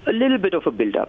a little bit of a build up.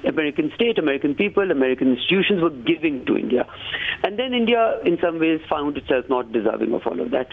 American state, American people, American institutions were giving to India. And then India in some ways found itself not deserving of all of that.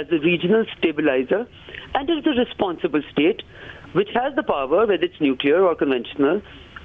as a regional stabilizer and as a responsible state which has the power, whether it's nuclear or conventional,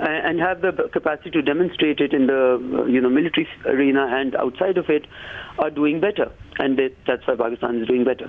and have the capacity to demonstrate it in the military arena and outside of it, are doing better, and that's why Pakistan is doing better.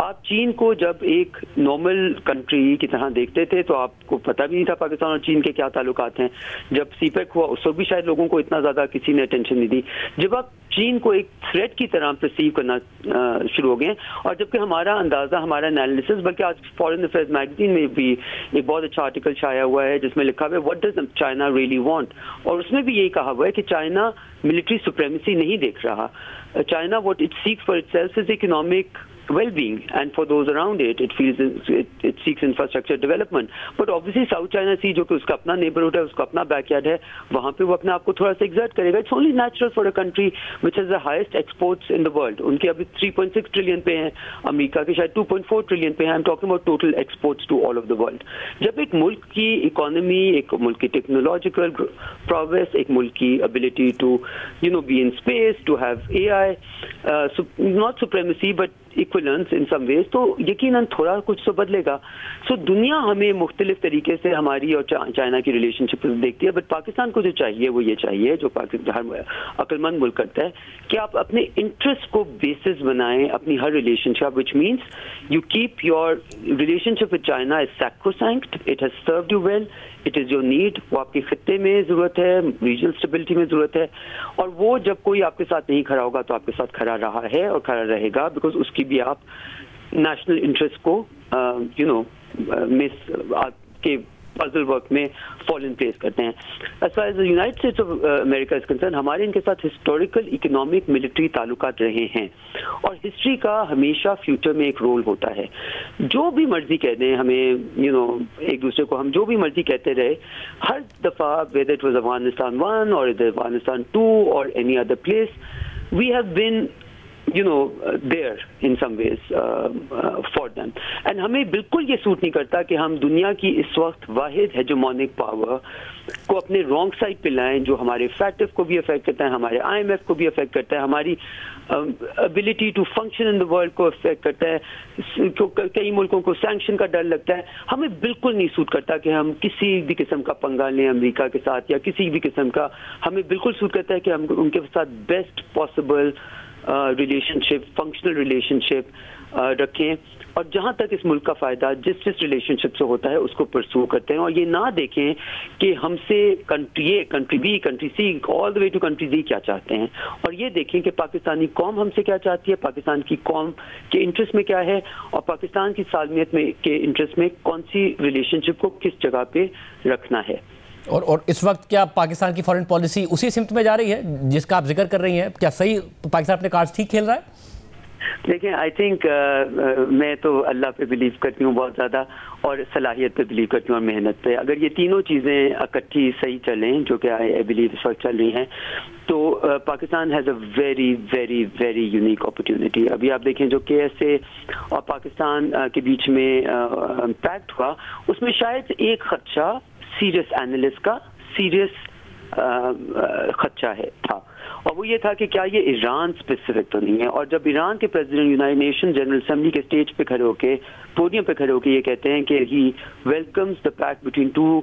آپ چین کو جب ایک normal country کی طرح دیکھتے تھے تو آپ کو پتہ بھی نہیں تھا پاکستان اور چین کے کیا تعلقات ہیں. جب سی پیک ہوا اس وقت بھی شاید لوگوں کو اتنا زیادہ کسی نے اٹینشن نہیں دی. جب آپ چین کو ایک تھریٹ کی طرح پرسیو کرنا شروع ہو گئے, اور جبکہ ہمارا اندازہ, ہمارا انالیسس, بلکہ آج فارن افیئرز میگزین میں بھی ایک بہت اچھا آرٹیکل چھایا ہوا ہے جس میں لکھا ہوا ہے what does China really want, اور اس میں بھی یہی کہا ہوا ہے کہ چائنا ملٹری سپریمیسی نہیں دیکھ رہا. China what it seeks for itself is economic well-being, and for those around it, it seeks infrastructure development. But obviously South China Sea جو کہ اس کا اپنا نیبرہڈ ہے, اس کا اپنا بیک یارڈ ہے, وہاں پہ وہ اپنے آپ کو تھوڑا سا ایگزرٹ کرے گا. It's only natural for a country which has the highest exports in the world. ان کے ابھی 3.6 ٹریلین پہ ہیں, امریکہ کے شاید 2.4 ٹریلین پہ ہیں. I'm talking about total exports to all of the world. جب ایک ملک کی اکانومی, ایک ملک کی ٹیکنالوجیکل پروگریس, ایک ملک کی ability to be in space, to have AI, not supremacy but equivalence in some ways, تو یقیناً تھوڑا کچھ تو بدلے گا. سو دنیا ہمیں مختلف طریقے سے ہماری اور چائنا کی ریلیشن شپ دیکھتی ہے, بٹ پاکستان کو جو چاہیے وہ یہ چاہیے, جو ہر عقل مند ملک کرتا ہے, کہ آپ اپنے انٹرسٹ کو بیسس بنائیں اپنی ہر relationship, which means you keep your relationship with China is sacrosanct, it has served you well, it is your need, وہ آپ کے خطے میں ضرورت ہے, ریجنل اسٹیبلٹی میں ضرورت ہے, اور وہ جب کوئی آپ کے ساتھ نہیں کھڑا ہوگا تو آپ کے ساتھ کھڑا رہا ہے اور کھڑا رہے گا, بیکاز اس کی بھی آپ نیشنل انٹرسٹ کو مس آپ کے پزل ورک میں فال ان پلیس کرتے ہیں. As far as the United States of America is concern, ہمارے ان کے ساتھ ہسٹوریکل اکنامک ملٹری تعلقات رہے ہیں, اور ہسٹری کا ہمیشہ فیوچر میں ایک رول ہوتا ہے. جو بھی مرضی کہہ دیں ہمیں, ایک دوسرے کو ہم جو بھی مرضی کہتے رہے, ہر دفعہ whether it was Afghanistan 1 or Afghanistan 2 or any other place, we have been there in some ways for them. And ہمیں بالکل یہ سوٹ نہیں کرتا کہ ہم دنیا کی اس وقت واحد ہیجمونک پاور کو اپنے رانگ سائڈ پہ لائیں, جو ہمارے فیکٹو کو بھی افیکٹ کرتا ہے, ہمارے IMF کو بھی افیکٹ کرتا ہے, ہماری ability to function in the world کو افیکٹ کرتا ہے. کئی ملکوں کو سینکشن کا ڈر لگتا ہے. ہمیں بالکل نہیں سوٹ کرتا کہ ہم کسی بھی قسم کا پنگا لیں امریکہ کے ساتھ, یا کسی بھی قسم کا. ہمیں بالکل سوٹ کرتا ہے کہ ہم ان کے ساتھ بیسٹ پاسبل ریلیشن شپ, فنکشنل ریلیشن شپ رکھیں, اور جہاں تک اس ملک کا فائدہ جس ریلیشن شپ سے ہوتا ہے اس کو پرسو کرتے ہیں, اور یہ نہ دیکھیں کہ ہم سے country A, country B, country C, all the way to country Z کیا چاہتے ہیں, اور یہ دیکھیں کہ پاکستانی قوم ہم سے کیا چاہتی ہے, پاکستان کی قوم کے انٹرسٹ میں کیا ہے, اور پاکستان کی سالمیت میں کے انٹرسٹ میں کون سی ریلیشن شپ کو کس جگہ پہ رکھنا ہے. اور اس وقت کیا پاکستان کی فارن پالیسی اسی سمت میں جا رہی ہے جس کا آپ ذکر کر رہی ہیں؟ کیا صحیح پاکستان اپنے کارڈز ٹھیک کھیل رہا ہے؟ دیکھیں, آئی تھنک میں تو اللہ پہ بلیو کرتی ہوں بہت زیادہ, اور صلاحیت پہ بلیو کرتی ہوں, اور محنت پہ. اگر یہ تینوں چیزیں اکٹھی صحیح چلیں, جو کہ آئی بلیو اس وقت چل رہی ہیں, تو Pakistan has a very very very unique opportunity. ابھی آپ دیکھیں جو KSA اور پاکستان کے بیچ میں پیکٹ ہوا, اس میں شاید ایک خدشہ سیریس اینالسٹ کا سیریس خدشہ تھا, اور وہ یہ تھا کہ کیا یہ ایران اسپیسیفک تو نہیں ہے. اور جب ایران کے president United nation general assembly کے اسٹیج پہ کھڑے ہو کے, پوڈیم پہ کھڑے ہو کے یہ کہتے ہیں کہ he welcomes the pact between two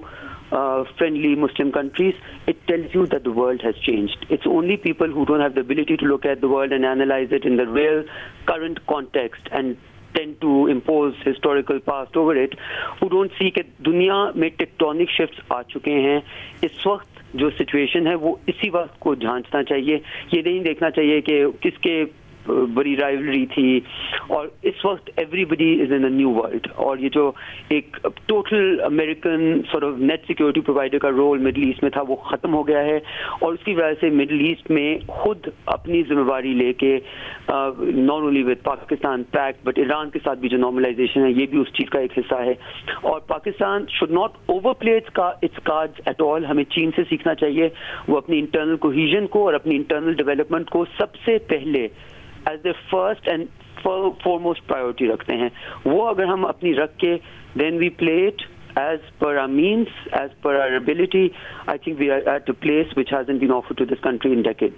friendly Muslim countries, it tells you that the world has changed. It's only people who don't have the ability to look at the world and analyze it in the real current context and tend to impose historical past over it, who don't see کہ دنیا میں tectonic shifts آ چکے ہیں. اس وقت جو situation ہے وہ اسی وقت کو جھانچنا چاہیے, یہ نہیں دیکھنا چاہیے کہ کس کے بڑی رائیولری تھی, اور اس وقت everybody is in a new world. اور یہ جو ایک total American sort of net security provider کا رول مڈل ایسٹ میں تھا وہ ختم ہو گیا ہے, اور اس کی وجہ سے مڈل ایسٹ میں خود اپنی ذمہ داری لے کے not only with Pakistan packet but Iran کے ساتھ بھی جو نارملائزیشن ہے یہ بھی اس چیز کا ایک حصہ ہے. اور Pakistan should not overplay its cards at all. ہمیں چین سے سیکھنا چاہیے, وہ اپنی انٹرنل کوہیژن کو اور اپنی انٹرنل ڈیولپمنٹ کو سب سے پہلے as the first and foremost priority رکھتے ہیں. وہ اگر ہم اپنی رکھ کے then we play it as per our means, as per our ability, I think we are at a place which hasn't been offered to this country in decades.